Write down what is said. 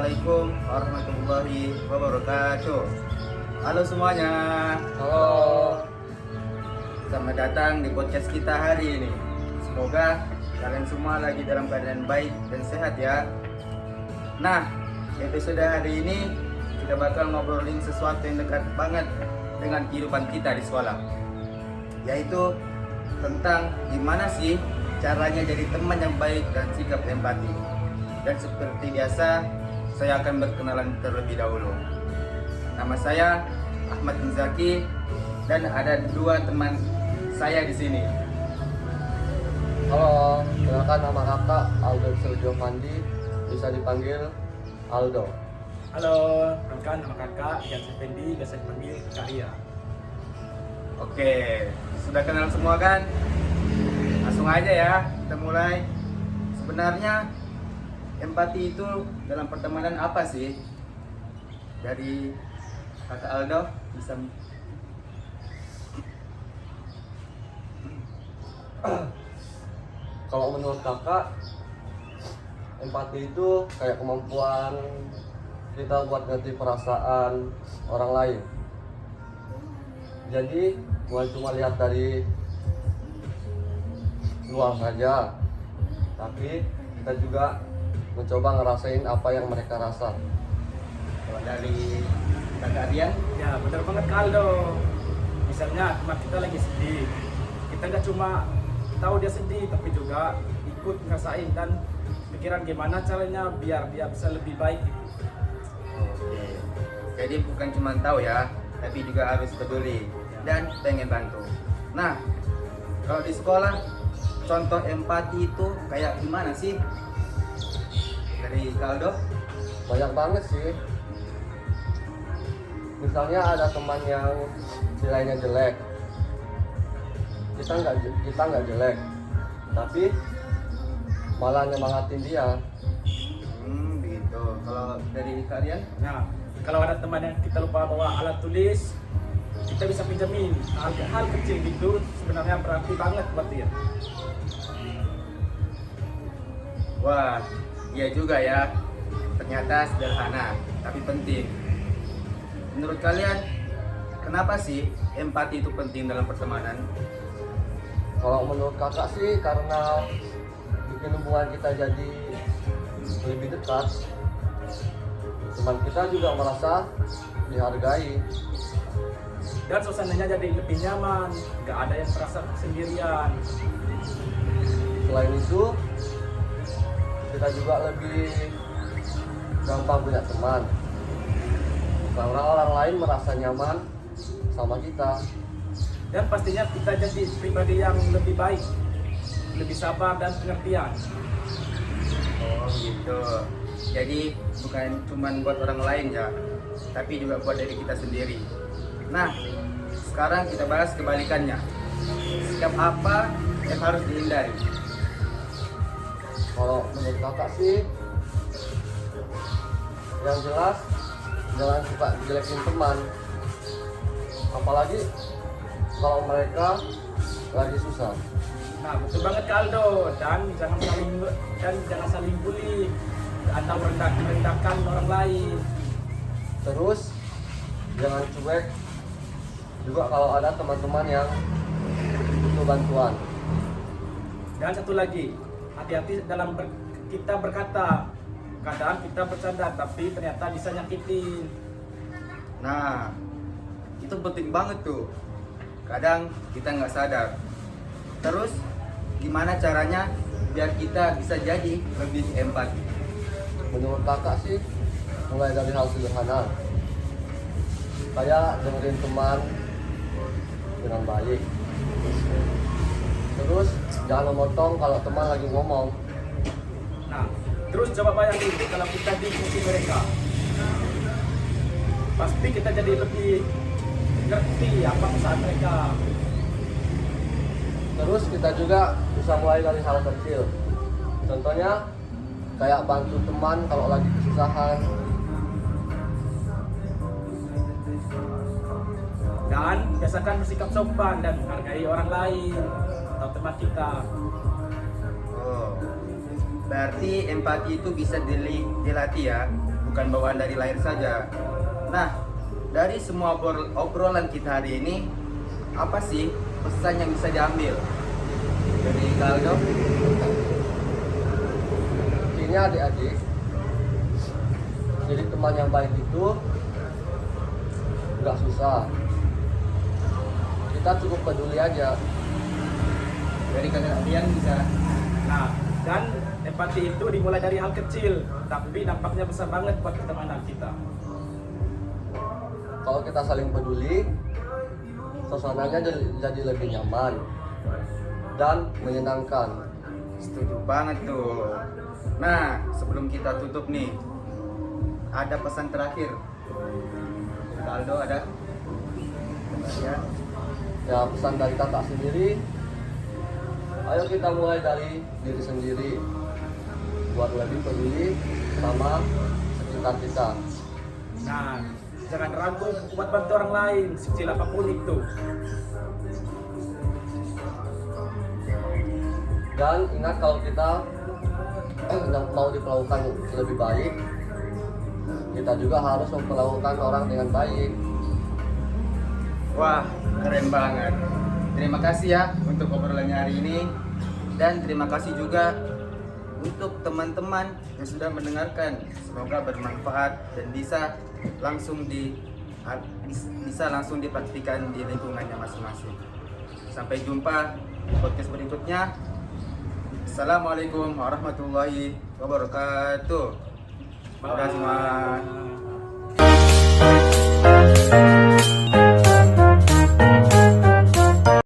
Assalamualaikum warahmatullahi wabarakatuh. Halo semuanya. Halo. Selamat datang di podcast kita hari ini. Semoga kalian semua lagi dalam keadaan baik dan sehat ya. Nah, episode hari ini kita bakal ngobrolin sesuatu yang dekat banget dengan kehidupan kita di sekolah, yaitu tentang gimana sih caranya jadi teman yang baik dan sikap empati. Dan seperti biasa, saya akan berkenalan terlebih dahulu. Nama saya Ahmad Muzaki dan ada dua teman saya di sini. Halo, kenalkan nama kakak Aldo Sergio Fandi, bisa dipanggil Aldo. Halo, perkenalkan nama kakak Ian Effendi, biasa dipanggil Kak Ia. Oke, sudah kenal semua kan? Langsung aja ya, kita mulai. Sebenarnya empati itu dalam pertemanan apa sih? Dari kakak Aldo bisa. Kalau menurut kakak, empati itu kayak kemampuan kita buat ngerti perasaan orang lain. Jadi bukan cuma lihat dari luar saja, tapi kita juga mencoba ngerasain apa yang mereka rasa. Kalau dari kakak Rian, Ya, benar banget Kak Aldo. Misalnya teman kita lagi sedih, kita nggak cuma tahu dia sedih, tapi juga ikut ngerasain dan pikiran gimana caranya biar dia bisa lebih baik. oke. Jadi bukan cuma tahu ya, tapi juga harus peduli dan pengen bantu. Nah, kalau di sekolah, contoh empati itu kayak gimana sih? Dari Kaldo? Banyak banget sih. Misalnya ada teman yang nilainya jelek, kita nggak jelek, tapi malah nyemangatin dia. Begitu. Kalau dari kalian? Nah, kalau ada teman yang kita lupa bawa alat tulis, kita bisa pinjamin. Hal kecil gitu sebenarnya berarti banget buat dia. Wah, iya juga ya. Ternyata sederhana, tapi penting. Menurut kalian, kenapa sih empati itu penting dalam pertemanan? Kalau menurut kakak sih karena bikin hubungan kita jadi lebih dekat. Teman kita juga merasa dihargai. Dan suasananya jadi lebih nyaman, nggak ada yang merasa sendirian. Selain itu, kita juga lebih gampang punya teman. Karena orang lain merasa nyaman sama kita. Dan pastinya kita jadi pribadi yang lebih baik, lebih sabar dan pengertian. Oh gitu. Jadi bukan cuma buat orang lain ya, tapi juga buat diri kita sendiri. Nah, sekarang kita bahas kebalikannya. Sikap apa yang harus dihindari? Kalau menurut kakak sih, yang jelas jangan suka jelekin teman. Apalagi kalau mereka lagi susah. Nah, betul banget Kak Aldo. Dan jangan saling bully atau merendahkan orang lain. Terus jangan cuek juga kalau ada teman-teman yang butuh bantuan. Dan satu lagi, hati-hati dalam kita berkata. Kadang kita bercanda tapi ternyata bisa nyakitin. Nah, itu penting banget tuh. Kadang kita nggak sadar. Terus, gimana caranya biar kita bisa jadi lebih empati? Menurut kakak sih mulai dari hal sederhana, kayak dengerin teman dengan baik. Terus jangan memotong kalau teman lagi ngomong. Nah, terus coba bayangin kalau kita di posisi mereka. Pasti kita jadi lebih ngerti apa pesan mereka. Terus kita juga bisa mulai dari hal kecil. Contohnya kayak bantu teman kalau lagi kesusahan. Dan biasakan bersikap sopan dan menghargai orang lain atau teman kita. Oh, berarti empati itu bisa dilatih ya, bukan bawaan dari lahir saja. Nah, dari semua obrolan kita hari ini, apa sih pesan yang bisa diambil dari Kaldo? Intinya adik-adik, jadi teman yang baik itu nggak susah. Kita cukup peduli aja. Dari kakak kalian bisa. Nah, dan empati itu dimulai dari hal kecil, tapi dampaknya besar banget buat pertemanan kita. Kalau kita saling peduli, suasananya jadi lebih nyaman dan menyenangkan. Setuju banget tuh. Nah, sebelum kita tutup nih, ada pesan terakhir. Kaldo ada? Ya. Ya, pesan dari kakak sendiri, ayo kita mulai dari diri sendiri buat lebih peduli sama sekitar kita. Nah, jangan ragu buat bantu orang lain, sekecil apapun itu. Dan ingat kalau kita mau diperlakukan lebih baik, kita juga harus memperlakukan orang dengan baik. Wah, keren banget. Terima kasih ya untuk obrolannya hari ini. Dan terima kasih juga untuk teman-teman yang sudah mendengarkan. Semoga bermanfaat dan bisa langsung dipraktikkan di lingkungannya masing-masing. Sampai jumpa di podcast berikutnya. Assalamualaikum warahmatullahi wabarakatuh. Terima kasih semua.